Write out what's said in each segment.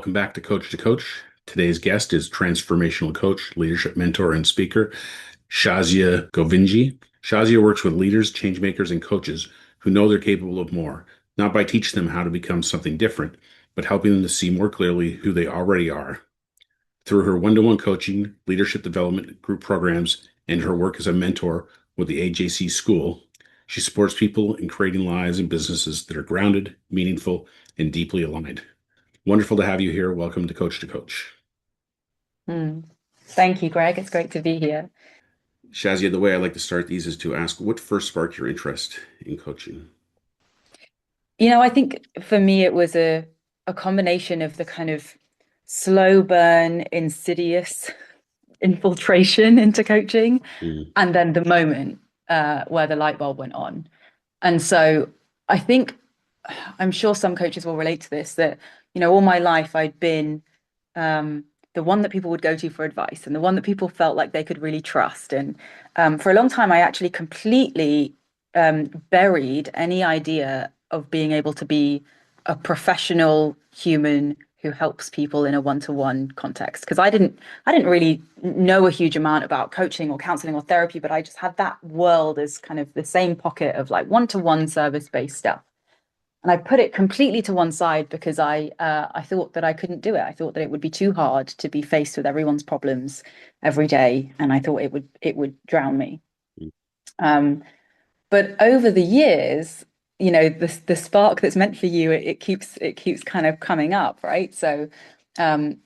welcome back to Coach-to-Coach. Today's guest is transformational coach, leadership mentor, and speaker, Shazia Govindji. Shazia works with leaders, change makers, and coaches who know they're capable of more, not by teaching them how to become something different, but helping them to see more clearly who they already are. Through her one-to-one coaching, leadership development, group programs, and her work as a mentor with the AJC School, she supports people in creating lives and businesses that are grounded, meaningful, and deeply aligned. Wonderful to have you here. Welcome to Coach-to-Coach. Thank you, Greg. It's great to be here. Shazia, the way I like to start these is to ask, what first sparked your interest in coaching? I think for me, it was a combination of the kind of slow burn, insidious infiltration into coaching, Mm. and then the moment where the light bulb went on. And so I think I'm sure some coaches will relate to this, that, all my life I'd been the one that people would go to for advice and the one that people felt like they could really trust. And for a long time, I actually completely buried any idea of being able to be a professional human who helps people in a one-to-one context, because I didn't really know a huge amount about coaching or counseling or therapy, but I just had that world as kind of the same pocket of like one-to-one service-based stuff. And I put it completely to one side because I thought that I couldn't do it. I thought that it would be too hard to be faced with everyone's problems every day, and I thought it would drown me. Um, but over the years, the spark that's meant for you, it keeps kind of coming up, right? So um,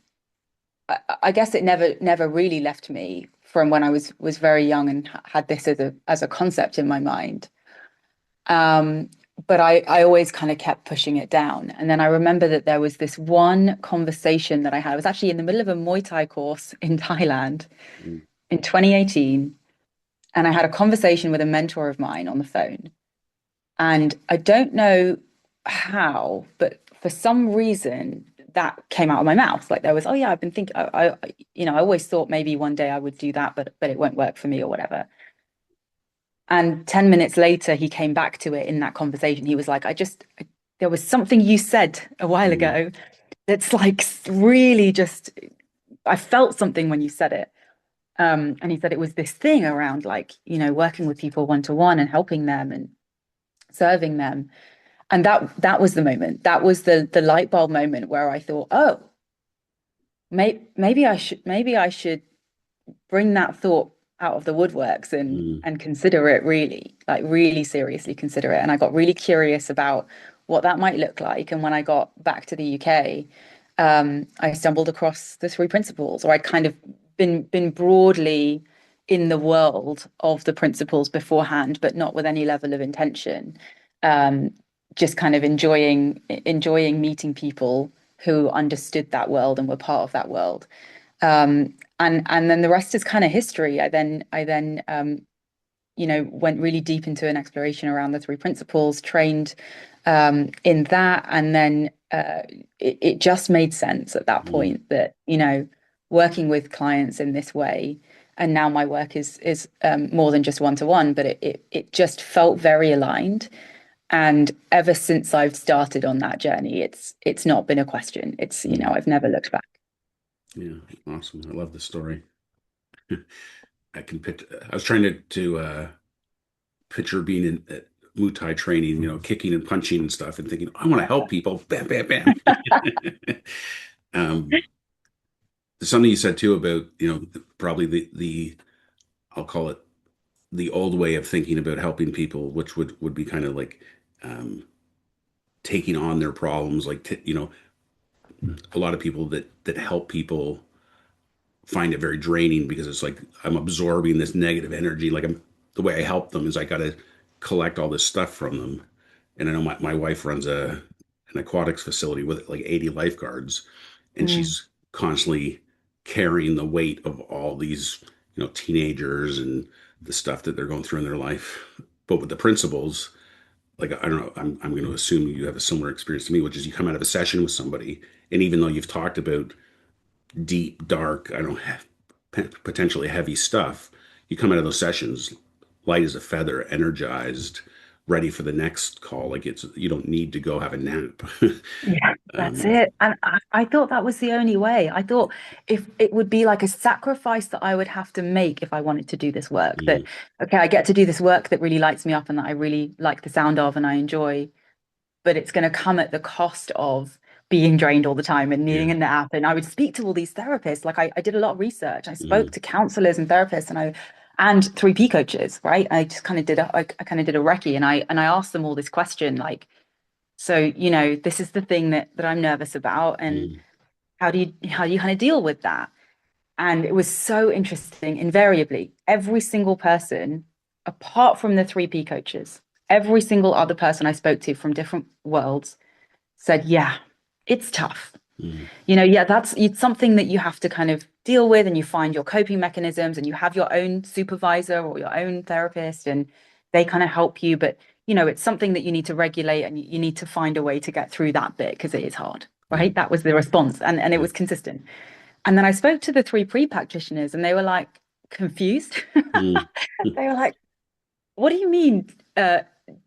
I guess it never really left me from when I was very young and had this as a concept in my mind. Um, but I always kind of kept pushing it down. And then I remember that there was this one conversation that I had. I was actually in the middle of a Muay Thai course in Thailand Mm. in 2018. And I had a conversation with a mentor of mine on the phone. And I don't know how, but for some reason that came out of my mouth. Like there was, oh yeah, I've been thinking, I always thought maybe one day I would do that, but it won't work for me or whatever. And 10 minutes later, he came back to it in that conversation. He was like, there was something you said a while Mm. ago that's like really just, I felt something when you said it. And he said it was this thing around like, working with people one to one and helping them and serving them. And that was the moment. That was the light bulb moment where I thought, oh, maybe I should bring that thought out of the woodworks and Mm. consider it really, like really seriously consider it. And I got really curious about what that might look like. And when I got back to the UK, I stumbled across the three principles, or I'd kind of been broadly in the world of the principles beforehand, but not with any level of intention. Um, just kind of enjoying meeting people who understood that world and were part of that world. And then the rest is kind of history. I then went really deep into an exploration around the three principles, trained in that, and then it just made sense at that Mm. point that working with clients in this way, and now my work is more than just one to one, but it just felt very aligned. And ever since I've started on that journey, it's not been a question. Mm. I've never looked back. Yeah, awesome. I love the story. I can picture. I was trying to picture being in Muay Thai training, kicking and punching and stuff, and thinking, I want to help people. Bam, bam, bam. um, Something you said too about, probably the I'll call it the old way of thinking about helping people, which would be kind of like um, taking on their problems, like a lot of people that help people find it very draining because it's like I'm absorbing this negative energy. Like the way I help them is I got to collect all this stuff from them. And I know my wife runs an aquatics facility with like 80 lifeguards, and Mm, she's constantly carrying the weight of all these, teenagers and the stuff that they're going through in their life. But with the principles, like I don't know, I'm going to assume you have a similar experience to me, which is you come out of a session with somebody, and even though you've talked about deep, dark, I don't have potentially heavy stuff, you come out of those sessions light as a feather, energized, ready for the next call. Like you don't need to go have a nap. Yeah, that's um, it. And I thought that was the only way. I thought if it would be like a sacrifice that I would have to make if I wanted to do this work, that, mm, okay, I get to do this work that really lights me up and that I really like the sound of and I enjoy, but it's going to come at the cost of being drained all the time and yeah. needing a nap. And I would speak to all these therapists. Like I did a lot of research. I spoke Mm, to counselors and therapists and 3P coaches, right? I just kind of did I kind of did a recce and I asked them all this question, like, so, this is the thing that I'm nervous about. And mm, how do you kind of deal with that? And it was so interesting. Invariably, every single person, apart from the 3P coaches, every single other person I spoke to from different worlds said, yeah, it's tough. mm, Yeah, it's something that you have to kind of deal with and you find your coping mechanisms and you have your own supervisor or your own therapist and they kind of help you. But, it's something that you need to regulate and you need to find a way to get through that bit because it is hard, yeah. right? That was the response and it Yeah. was consistent. And then I spoke to the 3P practitioners and they were like confused. Mm, They were like, what do you mean,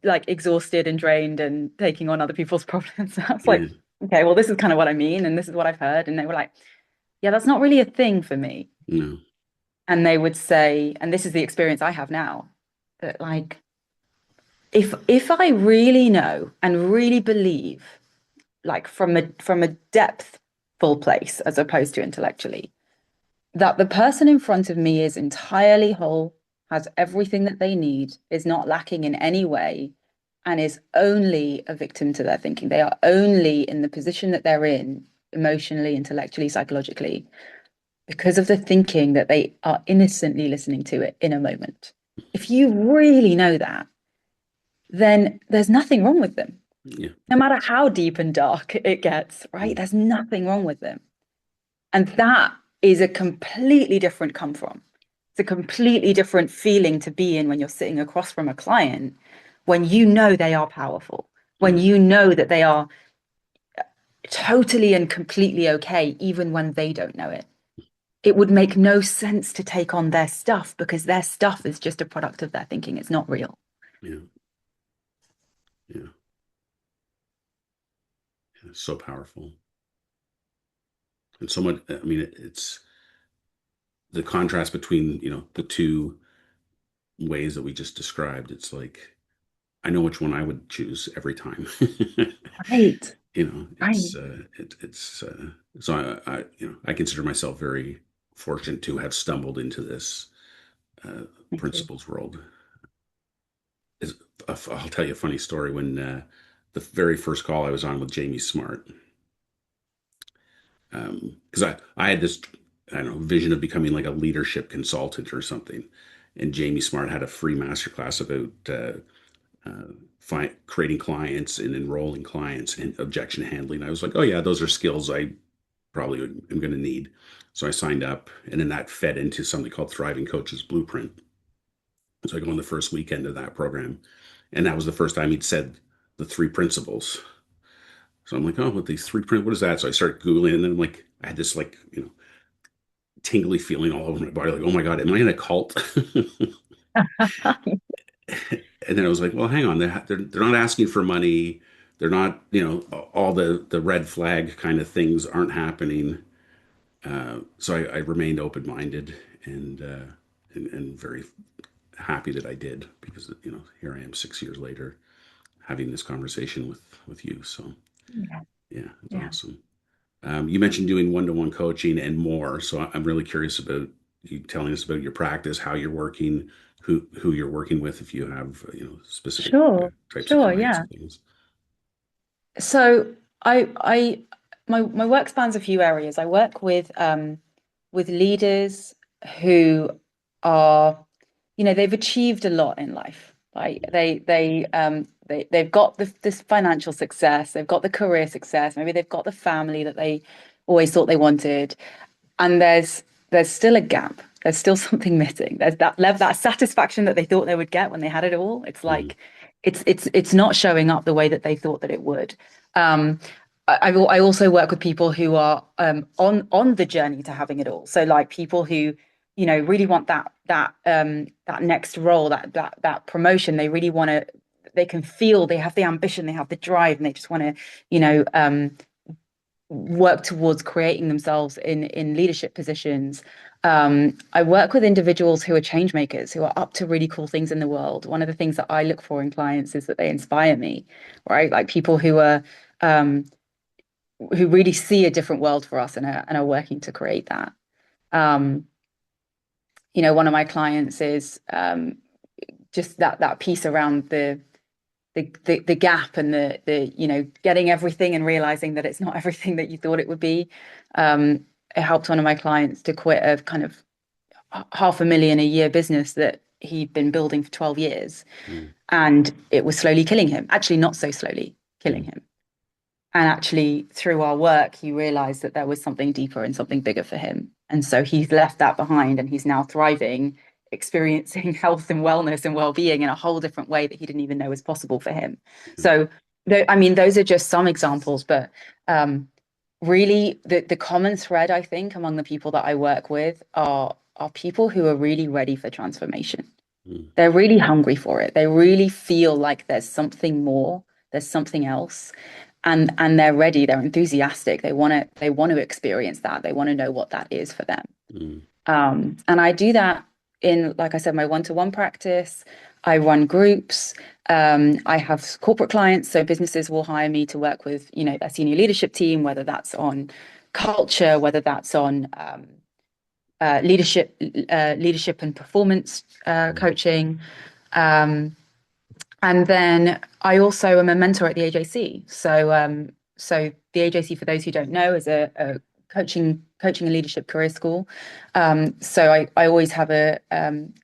like exhausted and drained and taking on other people's problems? I was yeah. like, okay, well, this is kind of what I mean, and this is what I've heard. And they were like, yeah, that's not really a thing for me. No. And they would say, and this is the experience I have now, that like if I really know and really believe, like from a depthful place as opposed to intellectually, that the person in front of me is entirely whole, has everything that they need, is not lacking in any way, and is only a victim to their thinking. They are only in the position that they're in, emotionally, intellectually, psychologically, because of the thinking that they are innocently listening to it in a moment. If you really know that, then there's nothing wrong with them. Yeah. No matter how deep and dark it gets, right? Mm, There's nothing wrong with them. And that is a completely different come from. It's a completely different feeling to be in when you're sitting across from a client, when you know they are powerful, when yeah. you know that they are totally and completely okay, even when they don't know it. It would make no sense to take on their stuff because their stuff is just a product of their thinking. It's not real. Yeah. Yeah. Yeah. So powerful. And so much, I mean, it's the contrast between, the two ways that we just described. It's like, I know which one I would choose every time. Right. Right. So I consider myself very fortunate to have stumbled into this uh, Me too. principles world. Is I'll tell you a funny story. When the very first call I was on with Jamie Smart, because I had this, I don't know, vision of becoming like a leadership consultant or something, and Jamie Smart had a free masterclass about creating clients and enrolling clients and objection handling. I was like, oh yeah, those are skills I probably am going to need. So I signed up, and then that fed into something called Thriving Coaches Blueprint. So I go on the first weekend of that program, and that was the first time he'd said the three principles. So I'm like, oh, what these three print? What is that? So I start googling, and then I'm like, I had this like tingly feeling all over my body, like, oh my god, am I in a cult? And then I was like, well, hang on, they're not asking for money. They're not, all the red flag kind of things aren't happening. So I remained open minded and very happy that I did because here I am 6 years later having this conversation with you. So Yeah. yeah, it's Yeah. awesome. You mentioned doing one-to-one coaching and more. So I'm really curious about you telling us about your practice, how you're working, who you're working with, if you have specific Sure. types of Sure. clients Yeah. and things. So my work spans a few areas. I work with leaders who are, they've achieved a lot in life. Like they've got this financial success, they've got the career success, maybe they've got the family that they always thought they wanted, and there's still a gap. There's still something missing. There's that satisfaction that they thought they would get when they had it all. It's Mm-hmm. like it's not showing up the way that they thought that it would. Um, I also work with people who are on the journey to having it all. So like people who really want that next role, that promotion. They can feel, they have the ambition, they have the drive, and they just want to, you know, work towards creating themselves in leadership positions. I work with individuals who are change makers, who are up to really cool things in the world. One of the things that I look for in clients is that they inspire me, right? Like people who are who really see a different world for us and are working to create that. Um, you know, one of my clients is just that piece around the gap and the you know, getting everything and realizing that it's not everything that you thought it would be. It helped one of my clients to quit a kind of $500,000 a year business that he'd been building for 12 years, Mm. and it was slowly killing him. Actually, not so slowly killing Mm. him. And actually, through our work, he realized that there was something deeper and something bigger for him. And so he's left that behind, and he's now thriving, experiencing health and wellness and well-being in a whole different way that he didn't even know was possible for him. So, I mean, those are just some examples, but really the common thread, I think, among the people that I work with are people who are really ready for transformation. Mm. They're really hungry for it. They really feel like there's something more, there's something else, and they're ready. They're enthusiastic. They want to experience that. They want to know what that is for them. Mm. And I do that in, like I said, my one-to-one practice. I run groups. I have corporate clients, so businesses will hire me to work with, you know, their senior leadership team, whether that's on culture, whether that's on leadership and performance coaching. And then I also am a mentor at the AJC. So the AJC, for those who don't know, is a coaching and leadership career school. So I always have a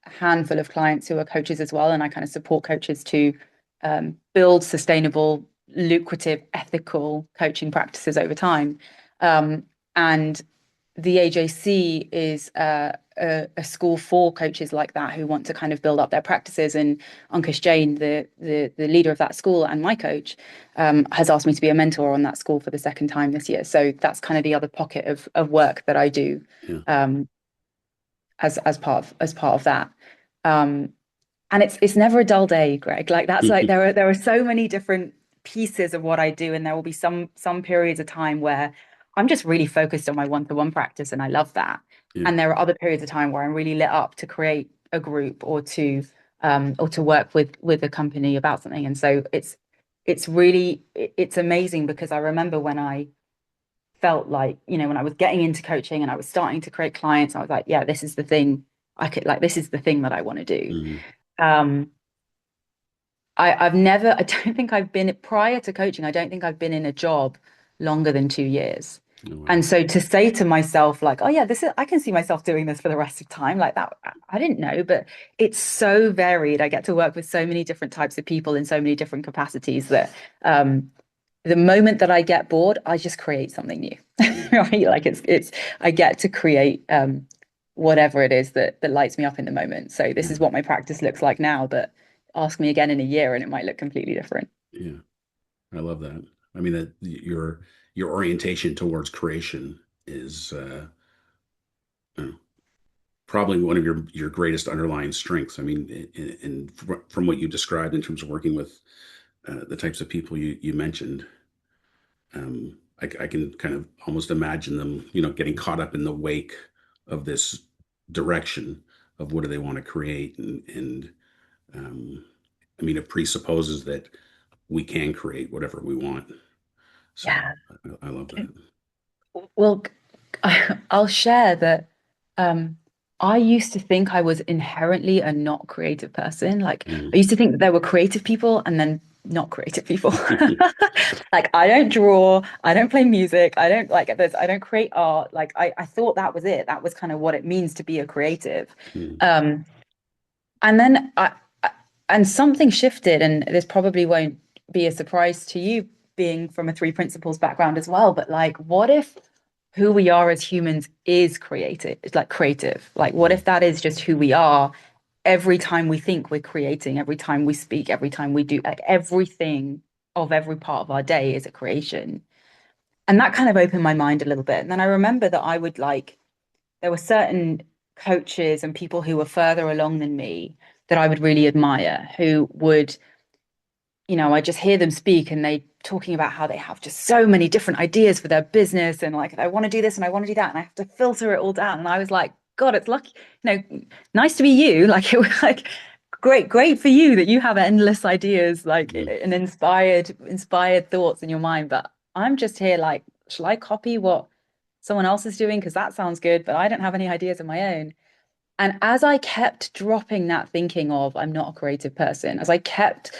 handful of clients who are coaches as well, and I kind of support coaches to build sustainable, lucrative, ethical coaching practices over time. And the AJC is a school for coaches like that who want to kind of build up their practices. And Ankush Jain, the leader of that school and my coach, has asked me to be a mentor on that school for the second time this year. So that's kind of the other pocket of work that I do Yeah. As part of that. And it's never a dull day, Greg. Like that's like there are so many different pieces of what I do, and there will be some periods of time where I'm just really focused on my one-to-one practice, and I love that. Yeah. And there are other periods of time where I'm really lit up to create a group or to work with a company about something. And so it's really it's amazing, because I remember when I felt like, you know, when I was getting into coaching and I was starting to create clients, I was like, yeah, this is the thing this is the thing that I want to do. Mm. Um, I don't think I've been, prior to coaching, I don't think I've been in a job longer than 2 years. Oh, wow. And so to say to myself, like, oh yeah, I can see myself doing this for the rest of time, like that, I didn't know, but it's so varied. I get to work with so many different types of people in so many different capacities that the moment that I get bored, I just create something new. Right? Like I get to create whatever it is that lights me up in the moment. So this is what my practice looks like now, but ask me again in a year and it might look completely different. Yeah. I love that. I mean, that your orientation towards creation is uh, probably one of your greatest underlying strengths. I mean, from what you described in terms of working with the types of people you mentioned, I can kind of almost imagine them, you know, getting caught up in the wake of this direction of what do they want to create, and I mean, it presupposes that we can create whatever we want. So Yeah. I love that. Well, I'll share that I used to think I was inherently a not creative person. Like I Mm. used to think that there were creative people and then not creative people. Like I don't draw, I don't play music, I don't like this, I don't create art. Like I thought that was it. That was kind of what it means to be a creative. Mm. Um, and then and something shifted, and this probably won't be a surprise to you being from a three principles background as well, but like what if who we are as humans is creative? It's like creative. Like what Mm. if that is just who we are? Every time we think, we're creating, every time we speak, every time we do, like everything of every part of our day is a creation. And that kind of opened my mind a little bit. And then I remember that I would like, there were certain coaches and people who were further along than me that I would really admire, who would I just hear them speak and they talking about how they have just so many different ideas for their business and like I want to do this and I want to do that and I have to filter it all down. And I was like, God, it's lucky, nice to be you. Like it was like great for you that you have endless ideas, like Mm. and inspired thoughts in your mind. But I'm just here like, shall I copy what someone else is doing? Because that sounds good, but I don't have any ideas of my own. And as I kept dropping that thinking of I'm not a creative person, as I kept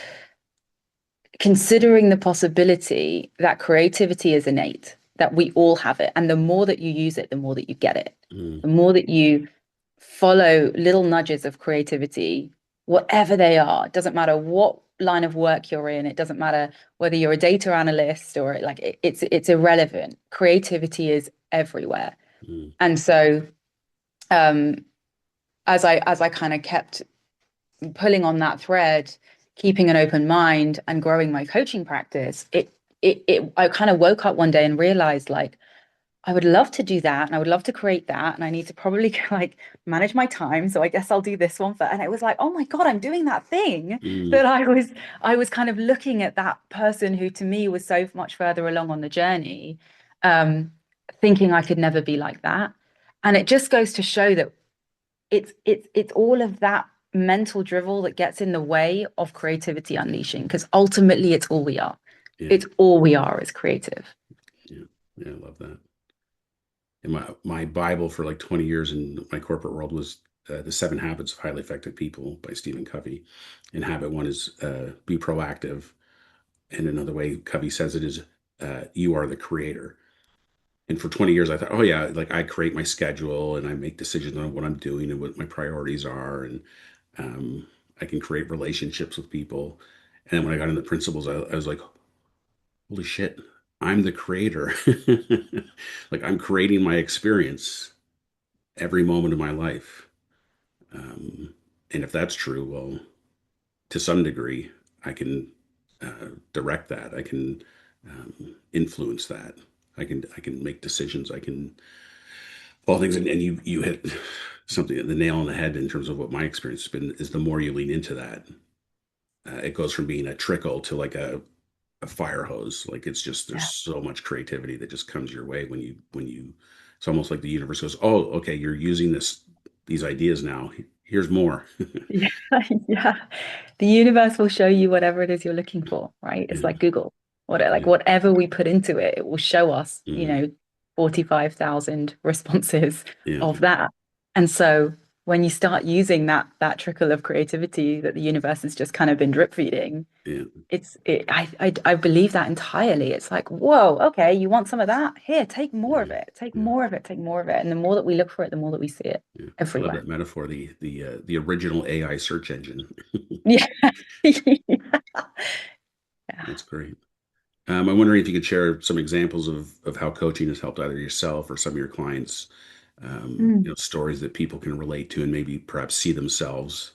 considering the possibility that creativity is innate, that we all have it. And the more that you use it, the more that you get it. Mm. The more that you follow little nudges of creativity, whatever they are, it doesn't matter what line of work you're in, it doesn't matter whether you're a data analyst or like it's irrelevant. Creativity is everywhere. Mm. And so um as I kind of kept pulling on that thread, keeping an open mind and growing my coaching practice, I kind of woke up one day and realized like I would love to do that and I would love to create that and I need to probably like manage my time. So I guess I'll do this one first. And it was like, oh my God, I'm doing that thing Mm. that I was kind of looking at that person who to me was so much further along on the journey, um, thinking I could never be like that. And it just goes to show that it's all of that mental drivel that gets in the way of creativity unleashing because ultimately it's all we are. Yeah. It's all we are is creative. Yeah. Yeah. I love that. And my Bible for like 20 years in my corporate world was The Seven Habits of Highly Effective People by Stephen Covey. And habit one is be proactive. And another way Covey says it is you are the creator. And for 20 years, I thought, oh, yeah, like I create my schedule and I make decisions on what I'm doing and what my priorities are. And um, I can create relationships with people. And then when I got into principles, I was like, holy shit, I'm the creator. Like I'm creating my experience every moment of my life. Um, and if that's true, well, to some degree, I can direct that. I can influence that. I can make decisions. I can all things. And you hit something the nail on the head in terms of what my experience has been. Is the more you lean into that, it goes from being a trickle to like a fire hose. Like it's just there's Yeah. so much creativity that just comes your way when you. It's almost like the universe goes, oh, okay, you're using these ideas now. Here's more. Yeah. Yeah. The universe will show you whatever it is you're looking for, right? It's Yeah, like Google. Like yeah, whatever we put into it, it will show us, hmm 45,000 responses yeah, of that. And so when you start using that trickle of creativity that the universe has just kind of been drip feeding, yeah, I believe that entirely. It's like, whoa, okay, you want some of that? Here, take more yeah, of it. Take yeah, more of it. Take more of it. And the more that we look for it, the more that we see it yeah. I love everywhere. that metaphor. The original AI search engine. Yeah. Yeah. That's great. I'm wondering if you could share some examples of how coaching has helped either yourself or some of your clients. Mm. Stories that people can relate to and maybe perhaps see themselves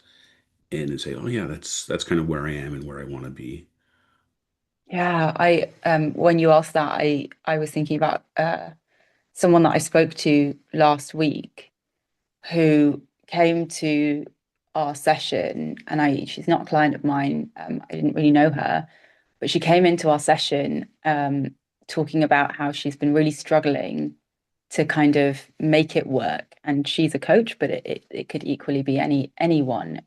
in and say, "Oh yeah, that's kind of where I am and where I want to be." Yeah, I when you asked that, I was thinking about someone that I spoke to last week who came to our session, and she's not a client of mine. I didn't really know her, but she came into our session talking about how she's been really struggling to kind of make it work. And she's a coach, but it could equally be anyone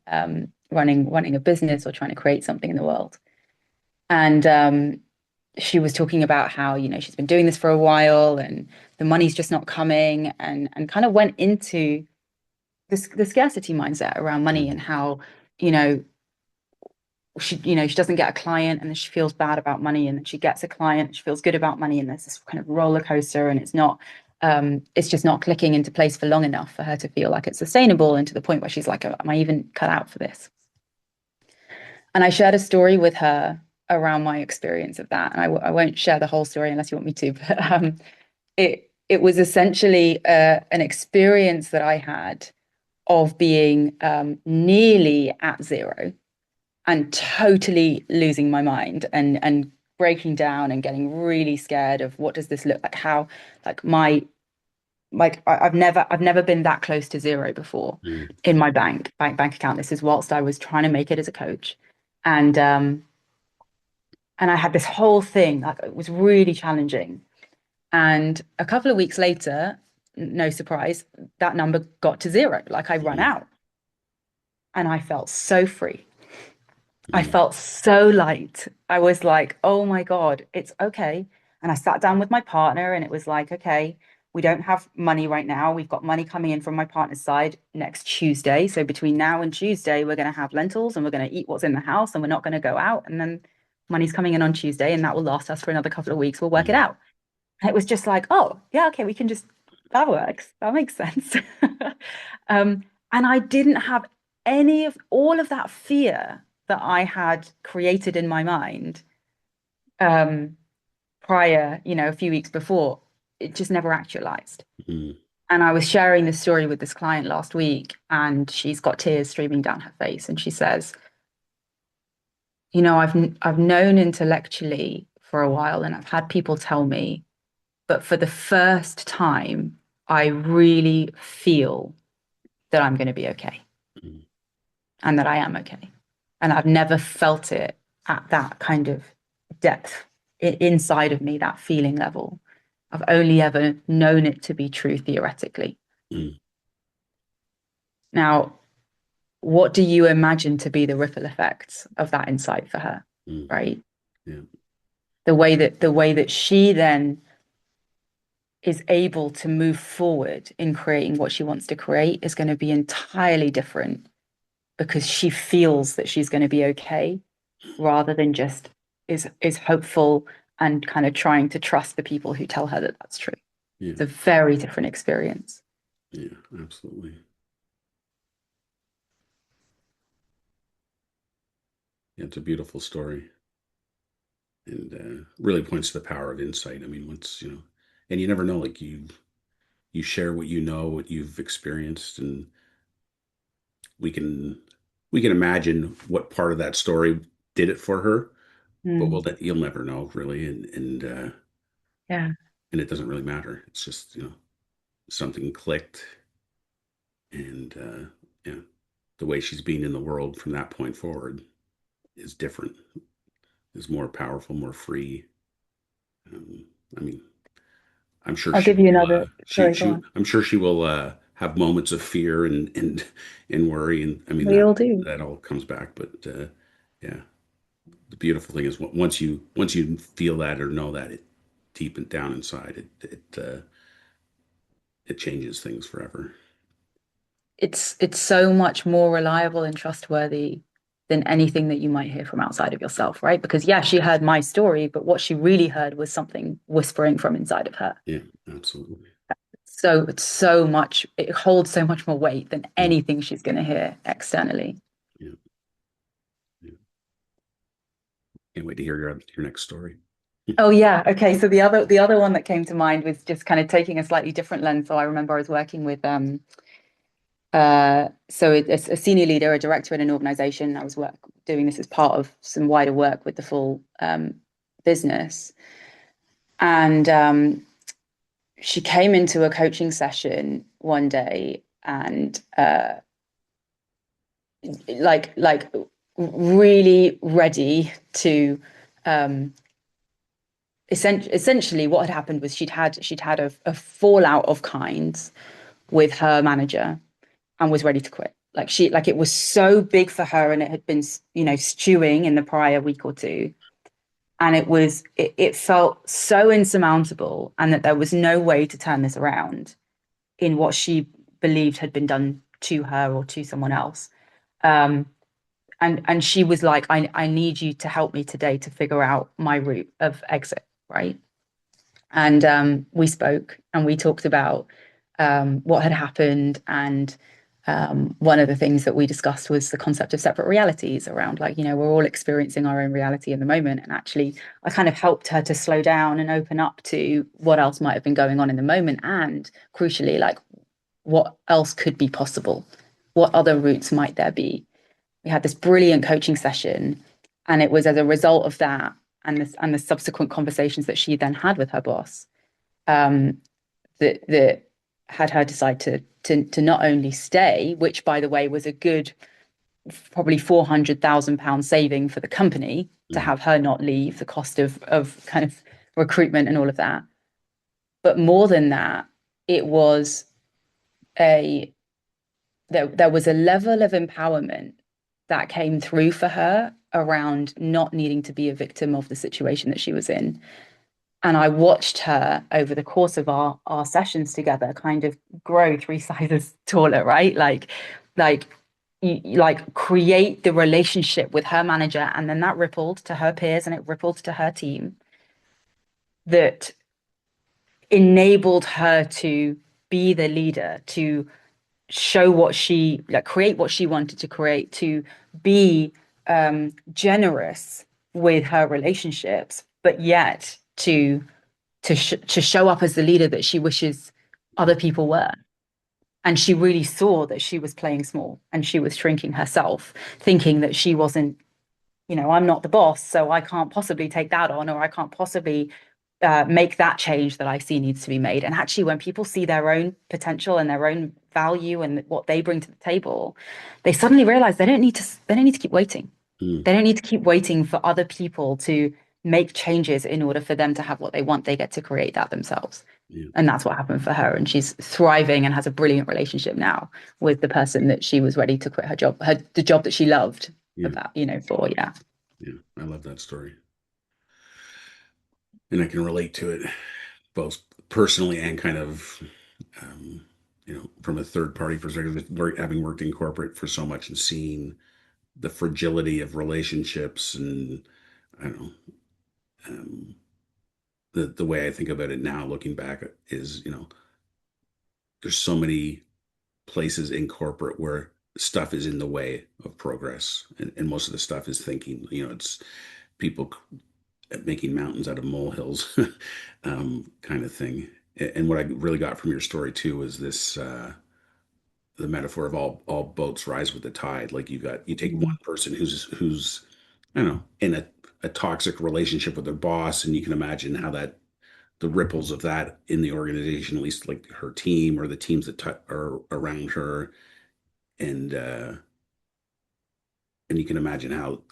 running a business or trying to create something in the world. And she was talking about how, she's been doing this for a while and the money's just not coming and kind of went into the scarcity mindset around money and Mhm. how, she doesn't get a client and then she feels bad about money and then she gets a client, she feels good about money and there's this kind of roller coaster and it's just not clicking into place for long enough for her to feel like it's sustainable and to the point where she's like, am I even cut out for this? And I shared a story with her around my experience of that. And I won't share the whole story unless you want me to, but it was essentially an experience that I had of being nearly at zero and totally losing my mind and breaking down and getting really scared of what does this look like? How like I've never been that close to zero before Mm. in my bank account. This is whilst I was trying to make it as a coach. And And I had this whole thing, like it was really challenging. And a couple of weeks later, no surprise, that number got to zero. Like I run Mm, out and I felt so free. I mm, felt so light. I was like, oh my God, it's okay. And I sat down with my partner and it was like, okay, we don't have money right now. We've got money coming in from my partner's side next Tuesday. So between now and Tuesday, we're going to have lentils and we're going to eat what's in the house and we're not going to go out. And then money's coming in on Tuesday and that will last us for another couple of weeks. We'll work it mm, out. And it was just like, oh, yeah, okay, we can just, that works. That makes sense. And I didn't have any of all of that fear that I had created in my mind um, prior, a few weeks before. It just never actualized. mm, And I was sharing this story with this client last week, and she's got tears streaming down her face. And she says, I've known intellectually for a while, and I've had people tell me, but for the first time, I really feel that I'm going to be okay mm, and that I am okay. And I've never felt it at that kind of depth inside of me, that feeling level. I've only ever known it to be true theoretically. mm, Now, what do you imagine to be the ripple effects of that insight for her? mm. Right? Yeah. The way that she then is able to move forward in creating what she wants to create is going to be entirely different because she feels that she's going to be okay rather than just is hopeful and kind of trying to trust the people who tell her that that's true. Yeah. It's a very different experience. Yeah. Absolutely. Yeah, it's a beautiful story, and really points to the power of insight. I mean, once and you never know. Like you share what you know, what you've experienced, and we can we can imagine what part of that story did it for her, but Mm, you'll never know really, yeah. and it doesn't really matter. It's just something clicked, and yeah, the way she's been in the world from that point forward is different, is more powerful, more free. Um, I mean, I'm sure I'll she give you will. another. Sorry, go on. I'm sure she will have moments of fear and worry, and I mean We all do. that all comes back. But yeah, the beautiful thing is once you feel that or know that it deep and down inside, it changes things forever. It's so much more reliable and trustworthy than anything that you might hear from outside of yourself, right? Because yeah, she heard my story, but what she really heard was something whispering from inside of her. Yeah, absolutely. So it's so much, it holds so much more weight than Mm, anything she's going to hear externally. yeah, yeah. Can't wait to hear your next story. Oh yeah. Okay. So the other one that came to mind was just kind of taking a slightly different lens. So I remember I was working with it's a senior leader, a director in an organization. I was doing this as part of some wider work with the full business. And she came into a coaching session one day and like really ready to um essentially what had happened was she'd had a fallout of kinds with her manager and was ready to quit. Like it was so big for her and it had been, stewing in the prior week or two. And it felt so insurmountable and that there was no way to turn this around in what she believed had been done to her or to someone else. Um, and she was like, I need you to help me today to figure out my route of exit, right? And we spoke and we talked about what had happened. And one of the things that we discussed was the concept of separate realities around, like, we're all experiencing our own reality in the moment. And actually, I kind of helped her to slow down and open up to what else might have been going on in the moment. And crucially, like, what else could be possible? What other routes might there be? We had this brilliant coaching session. And it was as a result of that and the subsequent conversations that she then had with her boss um, that had her decide to not only stay, which by the way was a good probably £400,000 saving for the company to Mm. have her not leave, the cost of kind of recruitment and all of that. But more than that, it was a there was a level of empowerment that came through for her around not needing to be a victim of the situation that she was in. And I watched her over the course of our sessions together kind of grow 3 sizes taller, right? Like like create the relationship with her manager, and then that rippled to her peers and it rippled to her team, that enabled her to be the leader, to show what she like create what she wanted to create, to be generous with her relationships, but yet to show up as the leader that she wishes other people were. And she really saw that she was playing small and she was shrinking herself, thinking that she wasn't, I'm not the boss, so I can't possibly take that on, or I can't possibly make that change that I see needs to be made. And actually, when people see their own potential and their own value and what they bring to the table, they suddenly realize they don't need to keep waiting. Mm. They don't need to keep waiting for other people to make changes in order for them to have what they want. They get to create that themselves. Yeah. And that's what happened for her. And she's thriving and has a brilliant relationship now with the person that she was ready to quit her job, the job that she loved Yeah. for, yeah. Yeah. I love that story. And I can relate to it both personally and kind of, from a third party perspective, having worked in corporate for so much and seeing the fragility of relationships. And I don't know, um, the way I think about it now, looking back, is, there's so many places in corporate where stuff is in the way of progress. And most of the stuff is thinking, it's people making mountains out of molehills, kind of thing. And what I really got from your story too was this, the metaphor of all boats rise with the tide. Like you take one person who's I don't know, in a toxic relationship with their boss, and you can imagine how that the ripples of that in the organization, at least like her team or the teams that are around her, and and you can imagine how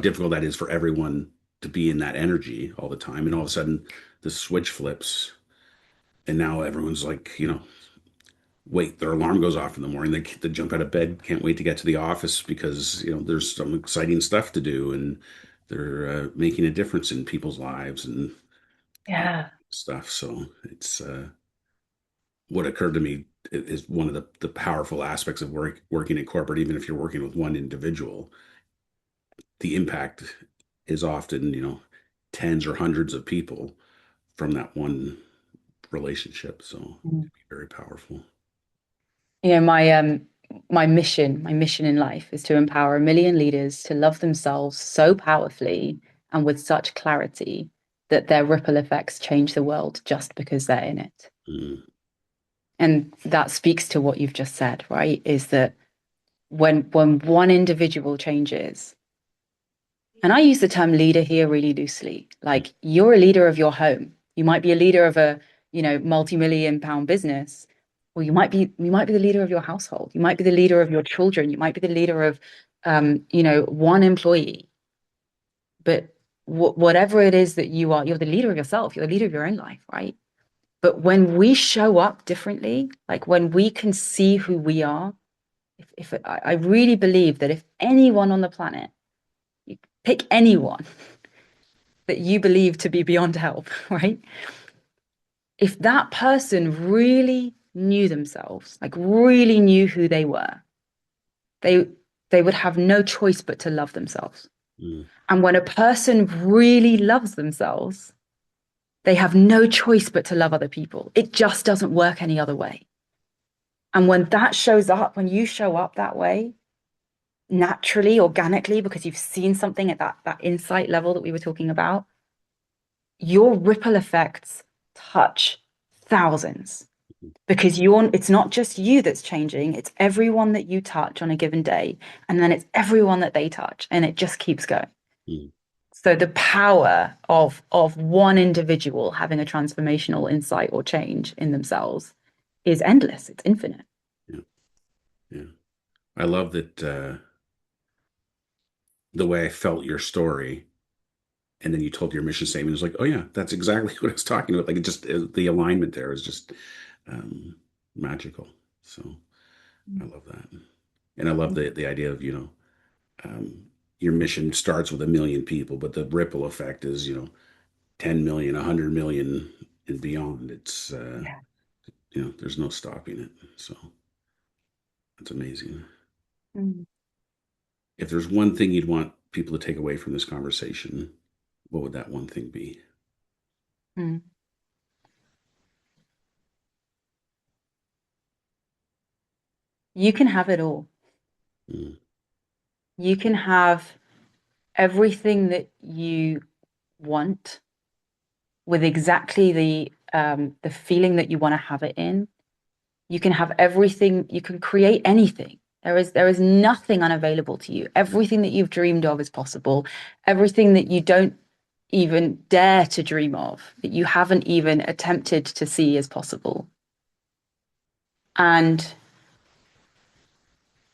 difficult that is for everyone to be in that energy all the time, and all of a sudden the switch flips, and now everyone's like, wait, their alarm goes off in the morning. They jump out of bed, can't wait to get to the office because there's some exciting stuff to do, and they're making a difference in people's lives and all Yeah. stuff. So it's what occurred to me is one of the powerful aspects of working in corporate. Even if you're working with one individual, the impact is often tens or hundreds of people from that one relationship. So it can be very powerful. My mission in life is to empower 1 million leaders to love themselves so powerfully and with such clarity that their ripple effects change the world just because they're in it. Mm. And that speaks to what you've just said, right? Is that when one individual changes, and I use the term leader here really loosely, like you're a leader of your home. You might be a leader of a, multi-million pound business, or you might be the leader of your household. You might be the leader of your children. You might be the leader of, one employee. But whatever it is that you are, you're the leader of yourself. You're the leader of your own life, right? But when we show up differently, like when we can see who we are, if I really believe that if anyone on the planet, you pick anyone that you believe to be beyond help, right? If that person really knew themselves, like really knew who they were, they they would have no choice but to love themselves. Mm. And when a person really loves themselves, they have no choice but to love other people. It just doesn't work any other way. And when that shows up, when you show up that way, naturally, organically, because you've seen something at that insight level that we were talking about, your ripple effects touch thousands, because it's not just you that's changing, it's everyone that you touch on a given day, and then it's everyone that they touch, and it just keeps going. Mm. So the power of one individual having a transformational insight or change in themselves is endless. It's infinite. Yeah. Yeah. I love that. the way I felt your story, and then you told your mission statement. It was like, oh yeah, that's exactly what I was talking about. Like, the alignment there is just um, magical. So I love that, and I love the idea of um, your mission starts with 1 million people, but the ripple effect is 10 million, 100 million, and beyond. It's Yeah. there's no stopping it. So that's amazing. Mm. If there's one thing you'd want people to take away from this conversation, what would that one thing be? Mm. You can have it all. Mm, You can have everything that you want with exactly the feeling that you want to have it in. You can have everything, you can create anything. There is nothing unavailable to you. Everything that you've dreamed of is possible. Everything that you don't even dare to dream of, that you haven't even attempted to see is possible. And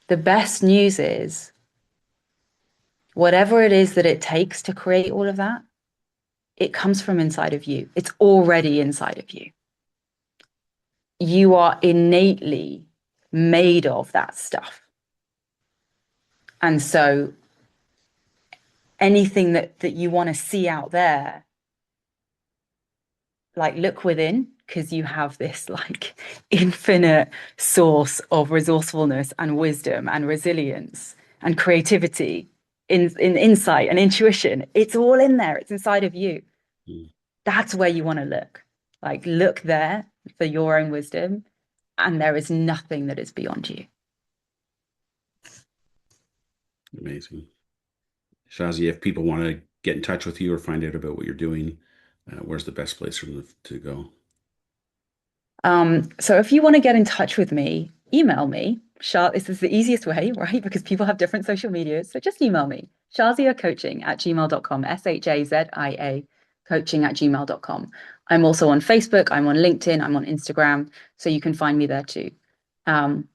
the best news is whatever it is that it takes to create all of that, it comes from inside of you. It's already inside of you. You are innately made of that stuff. And so anything that you want to see out there, like look within, because you have this like infinite source of resourcefulness and wisdom and resilience and creativity in insight and intuition. It's all in there. It's inside of you. mm, That's where you want to look. Like look there for your own wisdom, and there is nothing that is beyond you. amazing. Shazia, if people want to get in touch with you or find out about what you're doing, where's the best place for them to go? So if you want to get in touch with me, email me. This is the easiest way, right? Because people have different social medias. So just email me, shaziacoaching@gmail.com, SHAZIA coaching@gmail.com. I'm also on Facebook, I'm on LinkedIn, I'm on Instagram. So you can find me there too. Um,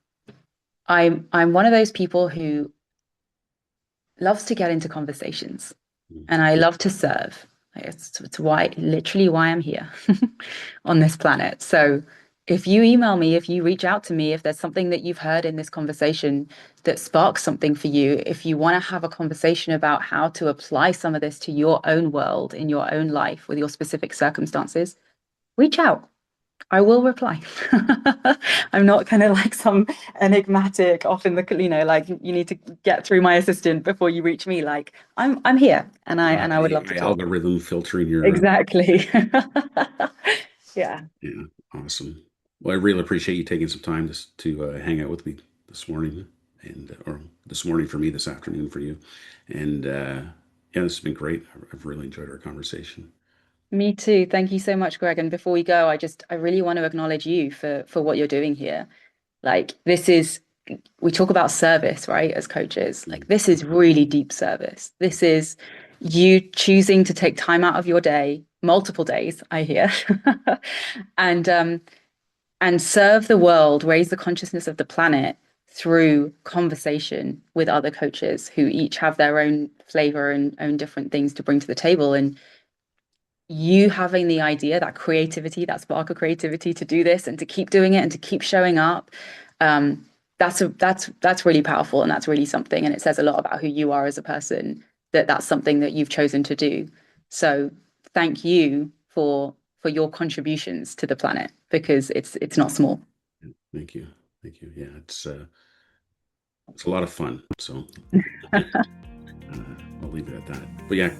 I'm one of those people who loves to get into conversations Mm, and I love to serve. It's literally why I'm here on this planet. So if you email me, if you reach out to me, if there's something that you've heard in this conversation that sparks something for you, if you want to have a conversation about how to apply some of this to your own world, in your own life, with your specific circumstances, reach out. I will reply. I'm not kind of like some enigmatic off in the, like you need to get through my assistant before you reach me. Like I'm here and I would love to AI talk. algorithm filtering your Exactly. Yeah. yeah, awesome. Well, I really appreciate you taking some time to hang out with me this morning, and or this morning for me, this afternoon for you, and yeah, this has been great. I've really enjoyed our conversation. Me too. Thank you so much, Greg. And before we go, I really want to acknowledge you for what you're doing here. Like this is we talk about service, right, as coaches. Mm, Like this is really deep service. This is you choosing to take time out of your day, multiple days, I hear, and serve the world, raise the consciousness of the planet through conversation with other coaches who each have their own flavor and own different things to bring to the table. And you having the idea, that creativity, that spark of creativity to do this and to keep doing it and to keep showing up, um, that's really powerful and that's really something. And it says a lot about who you are as a person, that that's something that you've chosen to do. So thank you for your contributions to the planet because it's not small. thank you, thank you. Yeah, it's a lot of fun. So I'll leave it at that. But yeah,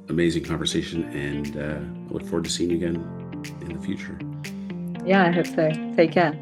amazing conversation, and I look forward to seeing you again in the future. Yeah, I hope so. Take care.